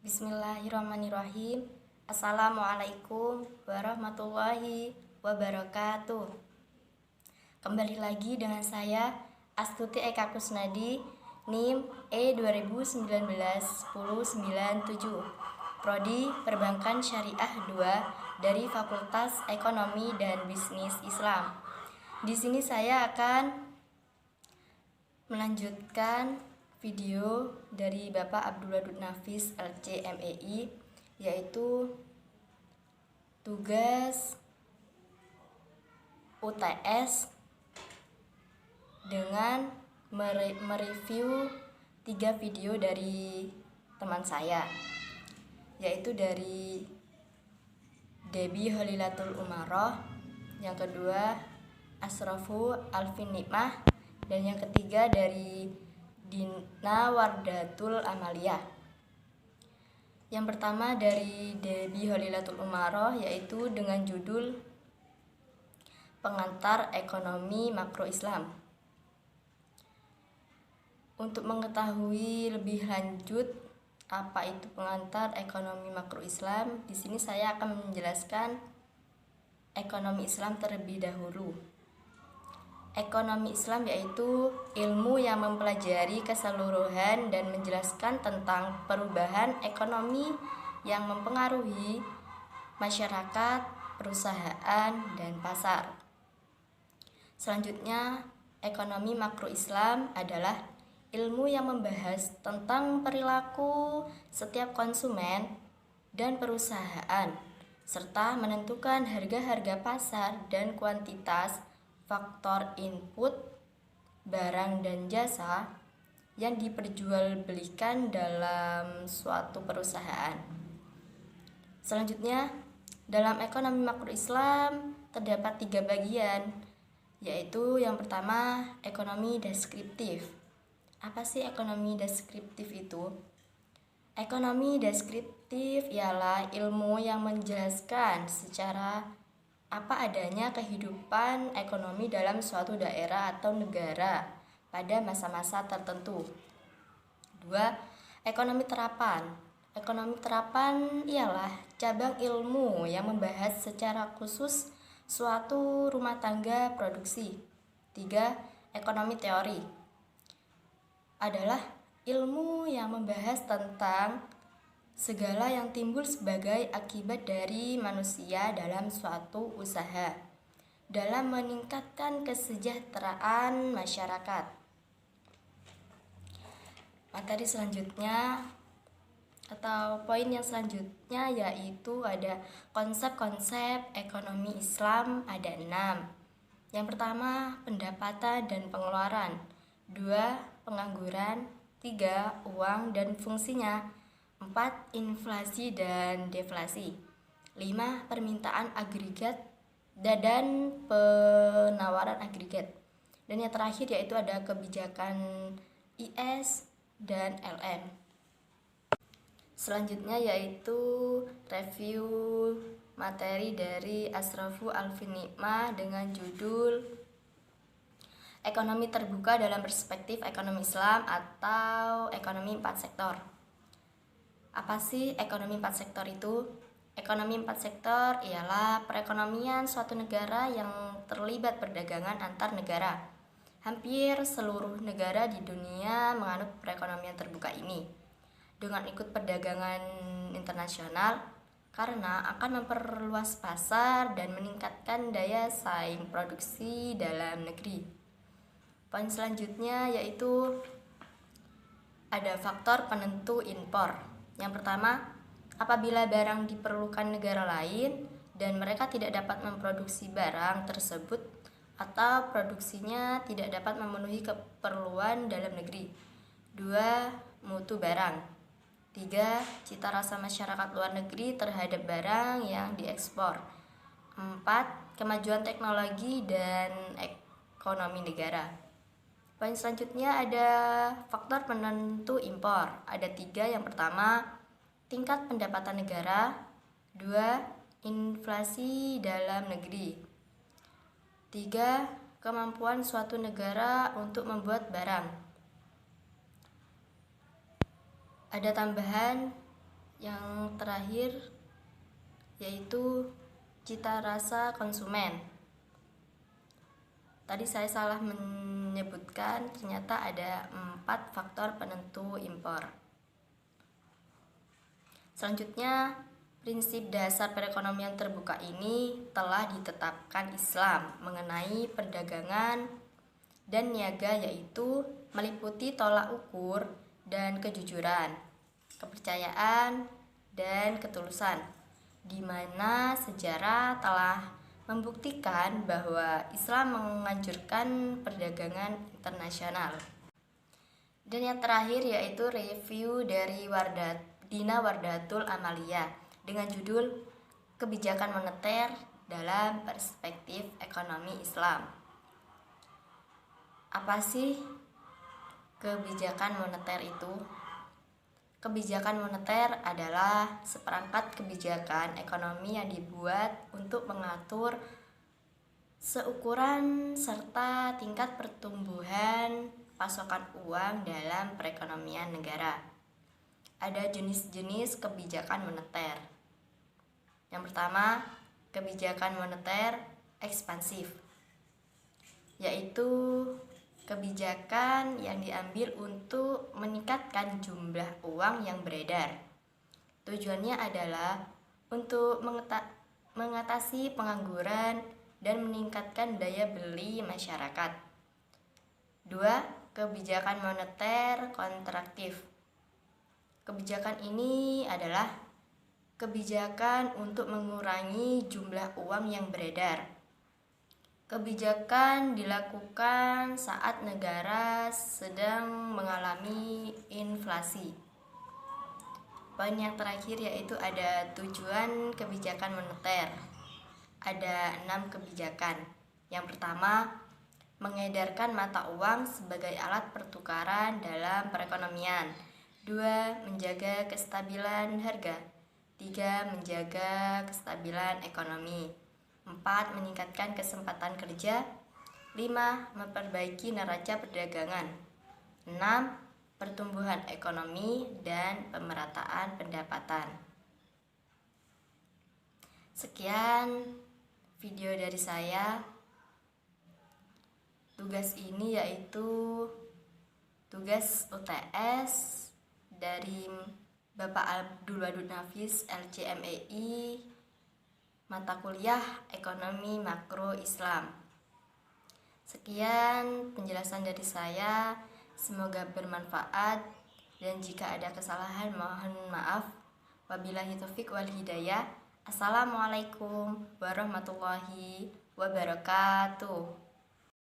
Bismillahirrahmanirrahim. Assalamualaikum warahmatullahi wabarakatuh. Kembali lagi dengan saya Astuti Eka Kusnadi, NIM E2019-1097, Prodi Perbankan Syariah 2 dari Fakultas Ekonomi dan Bisnis Islam. Di sini saya akan melanjutkan video dari Bapak Abdul Wadud Nafis LC MEI, yaitu tugas UTS dengan mereview 3 video dari teman saya, yaitu dari Debbie Holilatul Umaroh, yang kedua Asrafu Alvin Nikmah, dan yang ketiga dari Dina Wardatul Amalia. Yang pertama dari Debbie Holilatul Umaroh, yaitu dengan judul Pengantar Ekonomi Makro Islam. Untuk mengetahui lebih lanjut apa itu pengantar ekonomi makro Islam, di sini saya akan menjelaskan ekonomi Islam terlebih dahulu. Ekonomi Islam yaitu ilmu yang mempelajari keseluruhan dan menjelaskan tentang perubahan ekonomi yang mempengaruhi masyarakat, perusahaan, dan pasar. Selanjutnya, ekonomi makro Islam adalah ilmu yang membahas tentang perilaku setiap konsumen dan perusahaan, serta menentukan harga-harga pasar dan kuantitas faktor input barang dan jasa yang diperjualbelikan dalam suatu perusahaan. Selanjutnya, dalam ekonomi makro Islam terdapat 3 bagian, yaitu yang pertama ekonomi deskriptif. Apa sih ekonomi deskriptif itu? Ekonomi deskriptif ialah ilmu yang menjelaskan secara apa adanya kehidupan ekonomi dalam suatu daerah atau negara pada masa-masa tertentu. 2. Ekonomi terapan. Ekonomi terapan ialah cabang ilmu yang membahas secara khusus suatu rumah tangga produksi. 3. Ekonomi teori adalah ilmu yang membahas tentang segala yang timbul sebagai akibat dari manusia dalam suatu usaha dalam meningkatkan kesejahteraan masyarakat. Materi selanjutnya atau poin yang selanjutnya yaitu ada konsep-konsep ekonomi Islam, ada 6. Yang pertama, pendapatan dan pengeluaran. 2. Pengangguran. 3. Uang dan fungsinya. 4. Inflasi dan deflasi. 5. Permintaan agregat dan penawaran agregat. Dan yang terakhir yaitu ada kebijakan IS dan LM. Selanjutnya yaitu review materi dari Asrafu Alvin Nikmah dengan judul Ekonomi Terbuka dalam Perspektif Ekonomi Islam atau Ekonomi 4 Sektor. Apa sih ekonomi 4 sektor itu? Ekonomi 4 sektor ialah perekonomian suatu negara yang terlibat perdagangan antar negara. Hampir seluruh negara di dunia menganut perekonomian terbuka ini dengan ikut perdagangan internasional karena akan memperluas pasar dan meningkatkan daya saing produksi dalam negeri. Poin selanjutnya yaitu ada faktor penentu impor. Yang pertama, apabila barang diperlukan negara lain dan mereka tidak dapat memproduksi barang tersebut atau produksinya tidak dapat memenuhi keperluan dalam negeri. 2. Mutu barang. 3. Cita rasa masyarakat luar negeri terhadap barang yang diekspor. 4. Kemajuan teknologi dan ekonomi negara. Poin selanjutnya ada faktor penentu impor. Ada 3. Yang pertama, tingkat pendapatan negara. 2. Inflasi dalam negeri. 3. Kemampuan suatu negara untuk membuat barang. Ada tambahan Yang terakhir yaitu cita rasa konsumen. Tadi saya salah menyebutkan, ternyata ada 4 faktor penentu impor. Selanjutnya, prinsip dasar perekonomian terbuka ini telah ditetapkan Islam mengenai perdagangan dan niaga, yaitu meliputi tolak ukur dan kejujuran, kepercayaan, dan ketulusan, di mana sejarah telah membuktikan bahwa Islam menganjurkan perdagangan internasional. Dan yang terakhir yaitu review dari Dina Wardatul Amalia dengan judul Kebijakan Moneter dalam Perspektif Ekonomi Islam. Apa sih kebijakan moneter itu? Kebijakan moneter adalah seperangkat kebijakan ekonomi yang dibuat untuk mengatur seukuran serta tingkat pertumbuhan pasokan uang dalam perekonomian negara. Ada jenis-jenis kebijakan moneter. Yang pertama, kebijakan moneter ekspansif, yaitu kebijakan yang diambil untuk meningkatkan jumlah uang yang beredar. Tujuannya adalah untuk mengatasi pengangguran dan meningkatkan daya beli masyarakat. 2. Kebijakan moneter kontraktif. Kebijakan ini adalah kebijakan untuk mengurangi jumlah uang yang beredar. Kebijakan dilakukan saat negara sedang mengalami inflasi. Poin yang terakhir yaitu ada tujuan kebijakan moneter. Ada 6 kebijakan. Yang pertama, mengedarkan mata uang sebagai alat pertukaran dalam perekonomian. 2. Menjaga kestabilan harga. 3. Menjaga kestabilan ekonomi. 4. Meningkatkan kesempatan kerja. 5. Memperbaiki neraca perdagangan. 6. Pertumbuhan ekonomi dan pemerataan pendapatan. Sekian video dari saya. Tugas ini yaitu tugas UTS dari Bapak Abdul Wadud Nafis, LCMEI, mata kuliah Ekonomi Makro Islam. Sekian penjelasan dari saya, semoga bermanfaat, dan jika ada kesalahan mohon maaf. Wabillahi taufiq wal hidayah. Assalamualaikum warahmatullahi wabarakatuh.